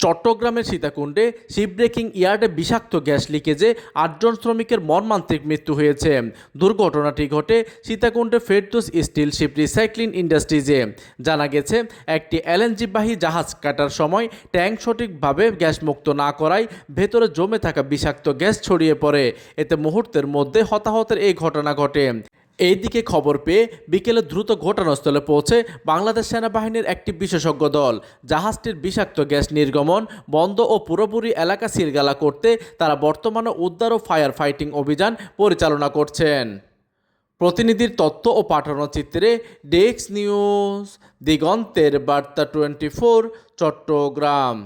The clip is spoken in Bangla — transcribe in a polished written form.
চট্টগ্রামের সীতাকুণ্ডে শিপব্রেকিং ইয়ার্ডে বিষাক্ত গ্যাস লিকেজে ৮ জন শ্রমিকের মর্মান্তিক মৃত্যু হয়েছে। দুর্ঘটনাটি ঘটে সীতাকুণ্ডে ফেরদৌস স্টিল শিপ রিসাইক্লিং ইন্ডাস্ট্রিজে। জানা গেছে, একটি এলএনজিবাহী জাহাজ কাটার সময় ট্যাঙ্ক সঠিকভাবে গ্যাস মুক্ত না করায় ভেতরে জমে থাকা বিষাক্ত গ্যাস ছড়িয়ে পড়ে। এতে মুহূর্তের মধ্যে হতাহতের এই ঘটনা ঘটে। এইদিকে খবর পেয়ে বিকেলে দ্রুত ঘটনাস্থলে পৌঁছে বাংলাদেশ সেনাবাহিনীর একটি বিশেষজ্ঞ দল। জাহাজটির বিষাক্ত গ্যাস নির্গমন বন্ধ ও পুরোপুরি এলাকা সিলগালা করতে তারা বর্তমানে উদ্ধার ও ফায়ার ফাইটিং অভিযান পরিচালনা করছেন। প্রতিনিধির তথ্য ও পাঠানো চিত্রে ডেস্ক নিউজ, দিগন্তের বার্তা 24, চট্টগ্রাম।